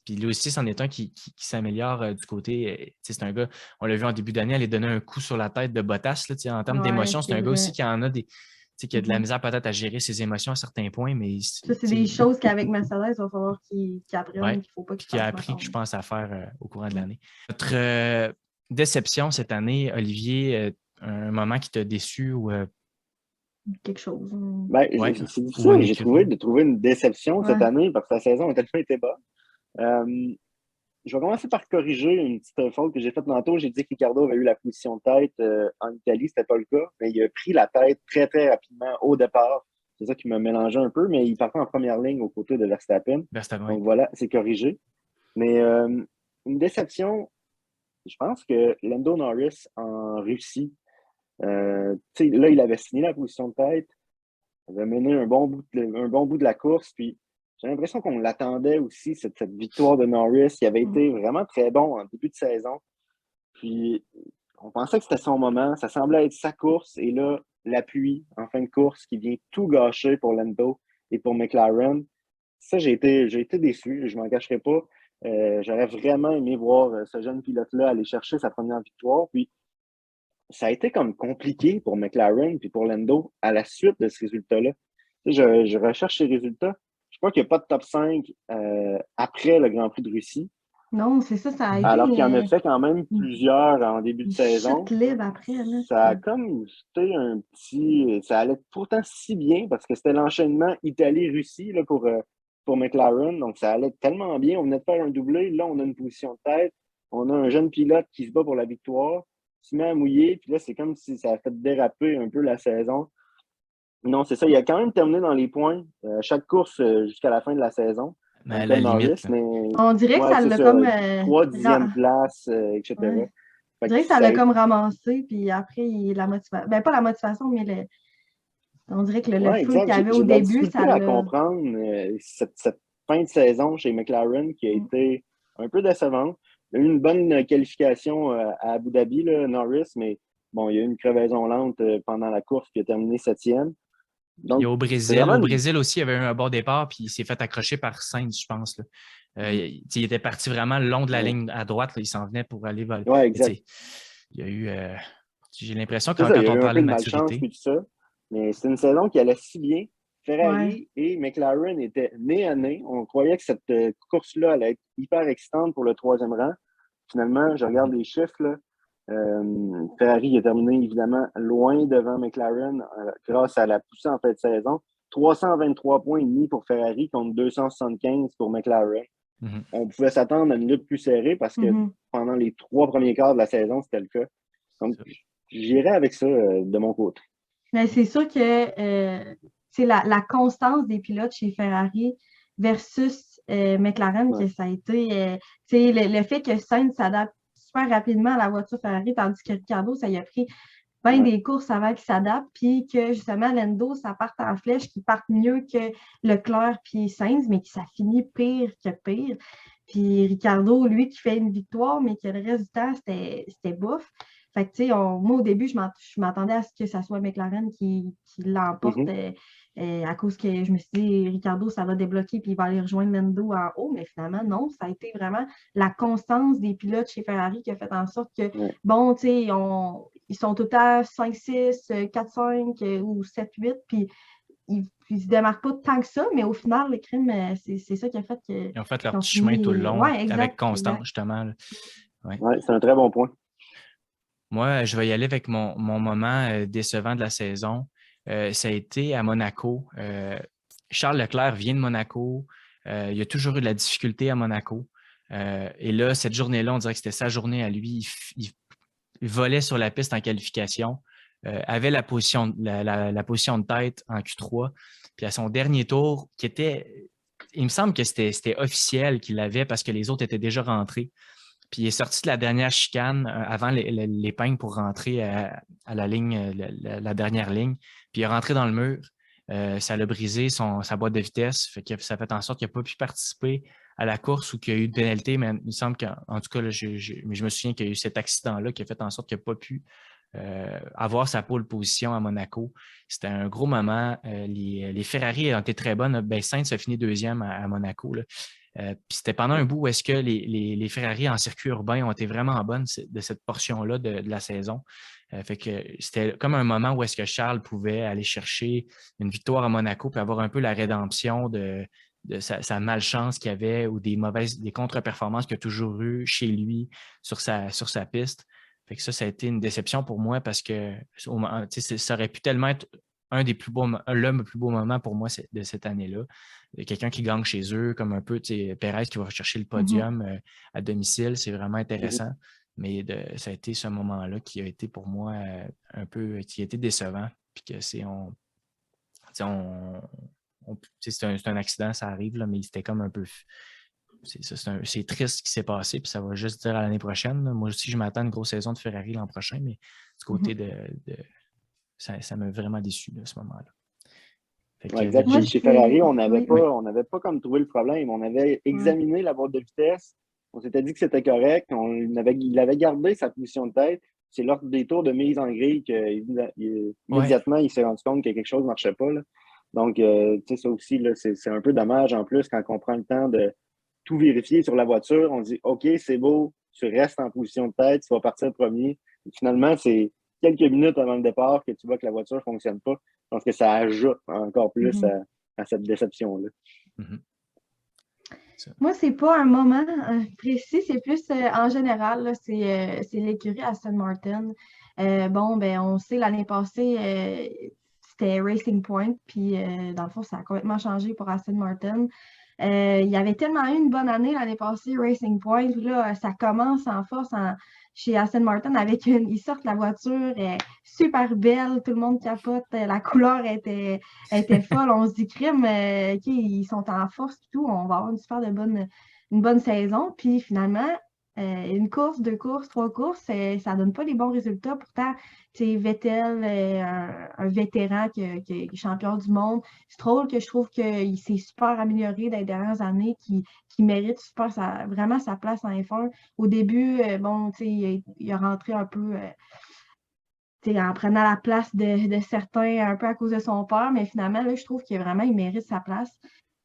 Puis lui aussi, c'en est un qui s'améliore du côté. C'est un gars, on l'a vu en début d'année, aller donner un coup sur la tête de Bottas. Là, en termes d'émotions, c'est un gars aussi qui en a qui a de la misère peut-être à gérer ses émotions à certains points. Mais ça, c'est des choses qu'avec Mercedes, il va falloir qu'il apprenne, qu'il ne faut pas qu'il a appris, je pense, à faire au courant de l'année. Notre déception cette année, Olivier, un moment qui t'a déçu ou quelque chose. C'est difficile, j'ai trouvé une déception cette année parce que la saison a tellement été bonne. je vais commencer par corriger une petite faute que j'ai faite tantôt. J'ai dit que Ricardo avait eu la position de tête en Italie. C'était pas le cas, mais il a pris la tête très, très rapidement au départ. C'est ça qui m'a mélangé un peu, mais il partait en première ligne aux côtés de Verstappen. Donc voilà, c'est corrigé. Mais une déception, je pense que Lando Norris en Russie, là, il avait signé la position de tête, il avait mené un bon bout de la course, puis j'ai l'impression qu'on l'attendait aussi, cette victoire de Norris. Il avait été vraiment très bon en début de saison. Puis on pensait que c'était son moment, ça semblait être sa course, et là, la pluie en fin de course qui vient tout gâcher pour Lando et pour McLaren. Ça, j'ai été déçu, je ne m'en cacherai pas. J'aurais vraiment aimé voir ce jeune pilote-là aller chercher sa première victoire. Puis ça a été comme compliqué pour McLaren puis pour Lando à la suite de ce résultat-là. Je recherche ces résultats. Je crois qu'il n'y a pas de top 5 après le Grand Prix de Russie. Non, c'est ça, ça a été. Alors qu'il en a fait quand même plusieurs en début de saison. Chute libre après, là. Ça a comme jeté un petit. Ça allait pourtant si bien parce que c'était l'enchaînement Italie-Russie là, pour McLaren. Donc ça allait tellement bien. On venait de faire un doublé. Là, on a une position de tête. On a un jeune pilote qui se bat pour la victoire. Se met à mouiller. Puis là, c'est comme si ça a fait déraper un peu la saison. Non, c'est ça. Il a quand même terminé dans les points chaque course jusqu'à la fin de la saison. Mais à la limite. Mais, on dirait que ça l'a comme. 3/10e place, etc. Ouais. On dirait que ça l'a comme ramassé, puis après, la motivation. Ben, pas la motivation, mais on dirait que le feu qu'il y avait au début, ça l'a. à comprendre cette fin de saison chez McLaren qui a été un peu décevante. Il a eu une bonne qualification à Abu Dhabi, là, Norris, mais bon, il y a eu une crevaison lente pendant la course qui a terminé 7e. Donc, au Brésil aussi, il y avait eu un bon départ, puis il s'est fait accrocher par Sainz, je pense. Là. Il était parti vraiment le long de la ligne à droite. Là, il s'en venait pour aller voler. Ouais, exact. Il y a eu. J'ai l'impression que quand on parlait de maturité. Tout ça, mais c'est une saison qui allait si bien. Ferrari et McLaren étaient nez à nez. On croyait que cette course-là allait être hyper excitante pour le 3e rang. Finalement, je regarde les chiffres. Là. Ferrari a terminé évidemment loin devant McLaren grâce à la poussée en fin de saison. 323 points et demi pour Ferrari contre 275 pour McLaren. Mm-hmm. On pouvait s'attendre à une lutte plus serrée parce que pendant les 3 premiers quarts de la saison, c'était le cas. Donc, j'irais avec ça de mon côté. Mais c'est sûr que c'est la constance des pilotes chez Ferrari versus McLaren que ça a été. Le fait que Sainz s'adapte super rapidement à la voiture Ferrari, tandis que Ricciardo, ça y a pris des courses avant qu'il s'adapte, puis que justement Lando, ça parte en flèche, qui parte mieux que Leclerc puis Sainz, mais que ça finit pire que pire. Puis Ricciardo, lui, qui fait une victoire, mais que le reste du temps, c'était bof. Fait que, tu sais, moi, au début, je m'attendais à ce que ça soit McLaren qui l'emporte à cause que je me suis dit, Ricciardo, ça va débloquer puis il va aller rejoindre Lando en haut. Mais finalement, non, ça a été vraiment la constance des pilotes chez Ferrari qui a fait en sorte que, bon, tu sais, ils sont tout à 5-6, 4-5 ou 7-8, puis ils ne se démarquent pas tant que ça, mais au final, le crime, c'est ça qui a fait que. Ils ont fait leur petit chemin tout le long, avec constance, justement. Ouais, c'est un très bon point. Moi, je vais y aller avec mon moment décevant de la saison. Ça a été à Monaco. Charles Leclerc vient de Monaco. Il y a toujours eu de la difficulté à Monaco. Et là, cette journée-là, on dirait que c'était sa journée à lui. Il volait sur la piste en qualification, avait la position de tête en Q3. Puis à son dernier tour, il me semble que c'était officiel qu'il l'avait parce que les autres étaient déjà rentrés. Puis il est sorti de la dernière chicane avant l'épingle pour rentrer à la ligne, la dernière ligne. Puis il est rentré dans le mur. Ça l'a brisé sa boîte de vitesse. Fait que ça fait en sorte qu'il n'a pas pu participer à la course ou qu'il y a eu une pénalité. Mais il me semble qu'en tout cas, là, mais je me souviens qu'il y a eu cet accident-là qui a fait en sorte qu'il n'a pas pu avoir sa pole position à Monaco. C'était un gros moment. Les Ferrari ont été très bonnes. Sainz a fini 2e à Monaco. Là. Puis c'était pendant un bout où est-ce que les Ferrari en circuit urbain ont été vraiment bonnes de cette portion-là de la saison. Fait que c'était comme un moment où est-ce que Charles pouvait aller chercher une victoire à Monaco puis avoir un peu la rédemption de sa malchance qu'il avait ou des contre-performances qu'il a toujours eues chez lui sur sa piste. Fait que ça a été une déception pour moi parce que ça aurait pu tellement être le plus beau moment pour moi de cette année-là. Quelqu'un qui gagne chez eux, comme un peu Perez qui va rechercher le podium à domicile, c'est vraiment intéressant. Mais ça a été ce moment-là qui a été pour moi qui a été décevant. Puis que c'est un accident, ça arrive, là, mais c'était comme un peu. C'est triste ce qui s'est passé, puis ça va juste dire à l'année prochaine. Là. Moi aussi, je m'attends à une grosse saison de Ferrari l'an prochain, mais du côté ça m'a vraiment déçu à ce moment-là. Ouais, exact. Chez Ferrari, on n'avait pas comme trouvé le problème. On avait examiné la boîte de vitesse. On s'était dit que c'était correct. Il avait gardé sa position de tête. C'est lors des tours de mise en grille qu'immédiatement, il s'est rendu compte que quelque chose ne marchait pas. Là. Donc, tu sais, ça aussi, là, c'est un peu dommage en plus quand on prend le temps de tout vérifier sur la voiture. On dit OK, c'est beau, tu restes en position de tête, tu vas partir premier. Et finalement, c'est quelques minutes avant le départ que tu vois que la voiture ne fonctionne pas. Je pense que ça ajoute encore plus à cette déception-là. Moi, c'est pas un moment précis, c'est plus en général, là, c'est l'écurie Aston Martin. On sait l'année passée, c'était Racing Point, puis dans le fond, ça a complètement changé pour Aston Martin. Il y avait tellement eu une bonne année l'année passée, Racing Point, puis là, ça commence en force chez Aston Martin ils sortent la voiture super belle, tout le monde capote, la couleur était folle, on se dit crime, OK, ils sont en force et tout, on va avoir une bonne saison, puis finalement, une course, 2 courses, 3 courses, ça donne pas les bons résultats. Pourtant, Vettel, un vétéran qui est champion du monde. Stroll, que je trouve qu'il s'est super amélioré dans les dernières années, qui mérite vraiment sa place en F1. Au début, il a rentré un peu en prenant la place de certains, un peu à cause de son père, mais finalement, là, je trouve qu'il mérite sa place.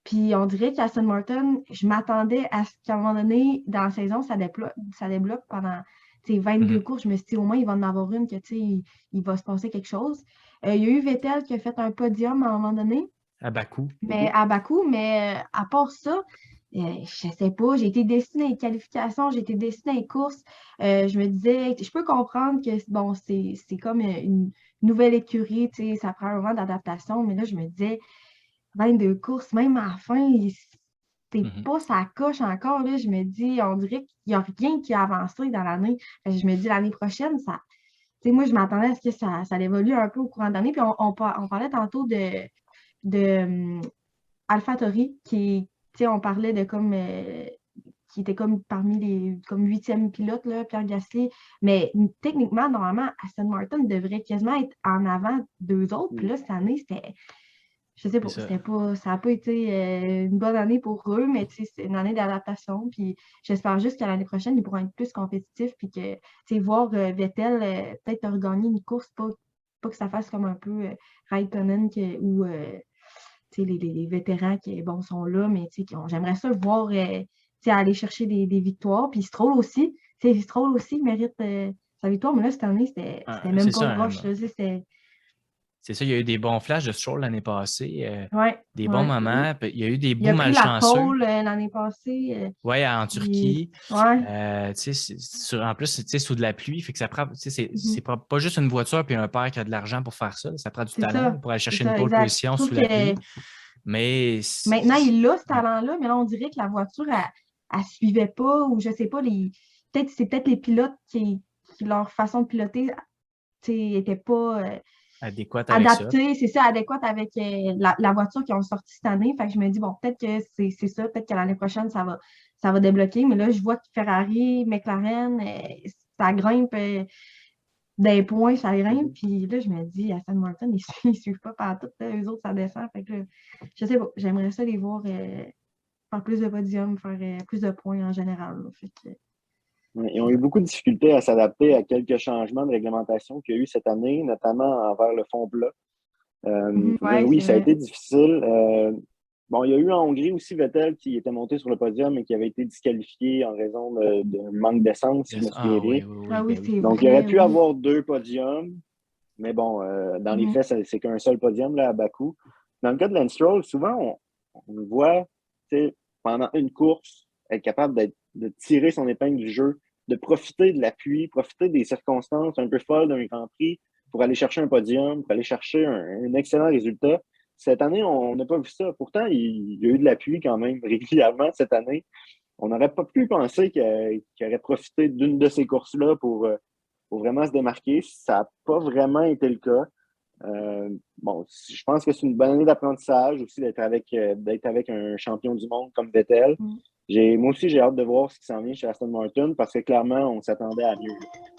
Puis on dirait qu'Aston Martin, je m'attendais à ce qu'à un moment donné, dans la saison, ça débloque pendant 22 courses. Je me suis dit, au moins, il va en avoir une que il va se passer quelque chose. Il y a eu Vettel qui a fait un podium à un moment donné. À Bakou. Mais à part ça, je sais pas, j'ai été déçue dans les qualifications, j'ai été déçue dans les courses. Je me disais, je peux comprendre que bon, c'est comme une nouvelle écurie, ça prend un moment d'adaptation, mais là, je me disais, 22 courses, même à la fin, t'es pas sa coche encore. Là, je me dis, on dirait qu'il n'y a rien qui a avancé dans l'année. Je me dis, l'année prochaine, moi, je m'attendais à ce que ça évolue un peu au courant de l'année. Puis on parlait tantôt de AlphaTauri, on parlait de comme qui était comme parmi les comme 8e pilote, là, Pierre Gasly. Mais techniquement, normalement, Aston Martin devrait quasiment être en avant d'eux autres. Puis là, cette année, je sais pas, ça n'a pas été une bonne année pour eux, mais c'est une année d'adaptation. Puis j'espère juste qu'à l'année prochaine, ils pourront être plus compétitifs. Puis que voir Vettel peut-être regagner une course, pas que ça fasse comme un peu Raikkonen ou les vétérans qui sont là, mais j'aimerais ça le voir aller chercher des victoires. Puis Stroll aussi mérite sa victoire, mais là, cette année, c'était même pas proche. C'est ça, il y a eu des bons flashs de Stroll l'année passée, des bons oui. moments. Il y a eu des bouts malchanceux. Il a pris la pole l'année passée. Oui, en Turquie. Ouais. En plus, sous de la pluie, fait que ça prend. C'est pas juste une voiture et un père qui a de l'argent pour faire ça. Ça prend du talent pour aller chercher une pole position sous la pluie. Mais maintenant, il a ce talent-là, mais là, on dirait que la voiture, elle ne suivait pas, ou je ne sais pas, c'est peut-être les pilotes qui leur façon de piloter n'était pas adéquate adaptée, c'est ça, adéquate avec la voiture qu'ils ont sortie cette année. Fait que je me dis, bon, peut-être que c'est ça, peut-être que l'année prochaine, ça va débloquer. Mais là, je vois que Ferrari, McLaren, ça grimpe des points, ça grimpe. Puis là, je me dis, Aston Martin, ils ne suivent pas partout. Eux autres, ça descend. Fait que là, je sais pas, j'aimerais ça les voir faire plus de podiums, faire plus de points en général. Là. Fait que, ils ont eu beaucoup de difficultés à s'adapter à quelques changements de réglementation qu'il y a eu cette année, notamment envers le fond plat. Mais oui, ça a été difficile. Il y a eu en Hongrie aussi Vettel qui était monté sur le podium et qui avait été disqualifié en raison de manque d'essence, si je me souviens bien. Donc, il aurait pu avoir 2 podiums, mais bon, dans les faits, c'est qu'un seul podium là, à Bakou. Dans le cas de Lance Stroll, souvent, on le voit pendant une course être capable de tirer son épingle du jeu, de profiter de la pluie, profiter des circonstances un peu folles d'un Grand Prix pour aller chercher un podium, pour aller chercher un excellent résultat. Cette année, on n'a pas vu ça. Pourtant, il y a eu de l'appui quand même régulièrement cette année. On n'aurait pas pu penser qu'il aurait profité d'une de ces courses-là pour vraiment se démarquer. Ça n'a pas vraiment été le cas. Bon, je pense que c'est une bonne année d'apprentissage aussi d'être avec un champion du monde comme Vettel. Moi aussi, j'ai hâte de voir ce qui s'en vient chez Aston Martin parce que clairement, on s'attendait à mieux.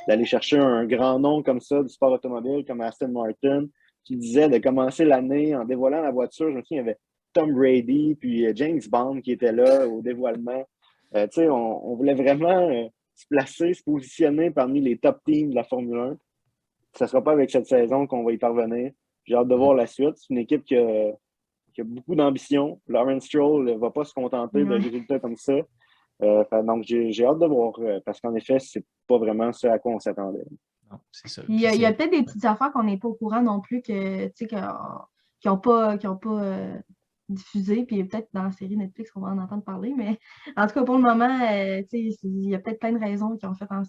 D'aller chercher un grand nom comme ça du sport automobile comme Aston Martin qui disait de commencer l'année en dévoilant la voiture. Je me souviens, il y avait Tom Brady puis James Bond qui était là au dévoilement. On voulait vraiment se placer, se positionner parmi les top teams de la Formule 1. Ça ne sera pas avec cette saison qu'on va y parvenir. J'ai hâte de voir la suite. C'est une équipe qui a beaucoup d'ambition. Lawrence Stroll ne va pas se contenter de résultats comme ça. Donc, j'ai hâte de voir parce qu'en effet, c'est pas vraiment ce à quoi on s'attendait. Non, c'est ça. Il y a peut-être des petites affaires qu'on n'est pas au courant non plus qui n'ont pas diffusé, puis peut-être dans la série Netflix, on va en entendre parler, mais en tout cas, pour le moment, il y a peut-être plein de raisons qui ont fait en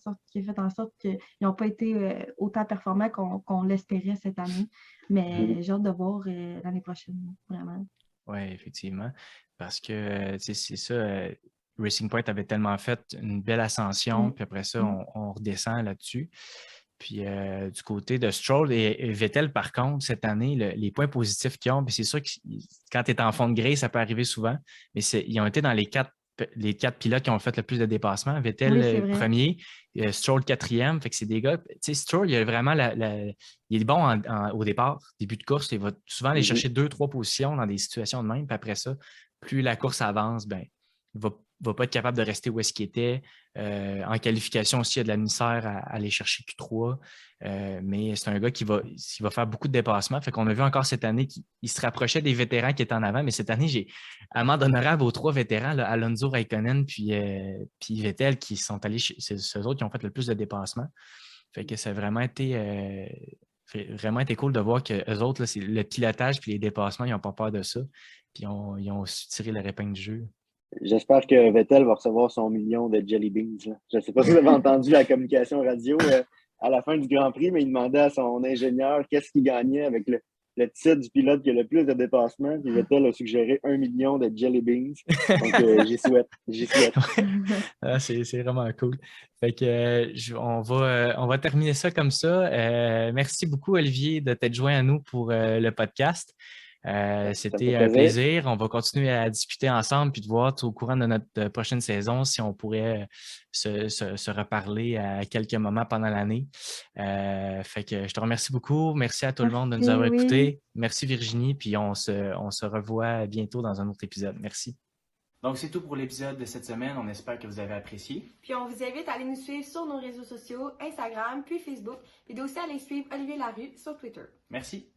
sorte qu'ils n'ont pas été autant performants qu'on l'espérait cette année. Mais j'ai hâte de voir l'année prochaine, vraiment. Oui, effectivement. Parce que c'est ça, Racing Point avait tellement fait une belle ascension, puis après ça, on redescend là-dessus. Puis du côté de Stroll et Vettel, par contre, cette année, les points positifs qu'ils ont, puis c'est sûr que quand tu es en fond de grille, ça peut arriver souvent, mais ils ont été dans les quatre pilotes qui ont fait le plus de dépassements. Vettel premier, Stroll quatrième, fait que c'est des gars. Tu sais, Stroll, il a vraiment il est bon au départ, début de course, il va souvent aller chercher 2-3 positions dans des situations de même, puis après ça, plus la course avance, ben, il va pas être capable de rester où est-ce qu'il était. En qualification aussi, il y a de la misère à aller chercher Q3. Mais c'est un gars qui va faire beaucoup de dépassements. Fait qu'on a vu encore cette année qu'il se rapprochait des vétérans qui étaient en avant. Mais cette année, j'ai amende honorable aux 3 vétérans, là, Alonso, Raikkonen puis Vettel, qui sont allés c'est eux autres qui ont fait le plus de dépassements. Fait que ça a vraiment été cool de voir qu'eux autres, là, c'est le pilotage puis les dépassements, ils n'ont pas peur de ça. Puis ils ont su tirer leur épingle du jeu. J'espère que Vettel va recevoir son million de Jelly Beans. Là. Je ne sais pas si vous avez entendu la communication radio à la fin du Grand Prix, mais il demandait à son ingénieur qu'est-ce qu'il gagnait avec le titre du pilote qui a le plus de dépassements. Puis Vettel a suggéré 1 million de Jelly Beans. Donc, j'y souhaite. Ah, c'est vraiment cool. Fait que on va terminer ça comme ça. Merci beaucoup, Olivier, de t'être joint à nous pour le podcast. C'était un plaisir. On va continuer à discuter ensemble puis de voir au courant de notre prochaine saison si on pourrait se reparler à quelques moments pendant l'année. Fait que je te remercie beaucoup. Merci à tout le monde de nous avoir écoutés. Merci Virginie, puis on se revoit bientôt dans un autre épisode. Merci. Donc, c'est tout pour l'épisode de cette semaine. On espère que vous avez apprécié. Puis on vous invite à aller nous suivre sur nos réseaux sociaux, Instagram, puis Facebook, et aussi à aller suivre Olivier Larue sur Twitter. Merci.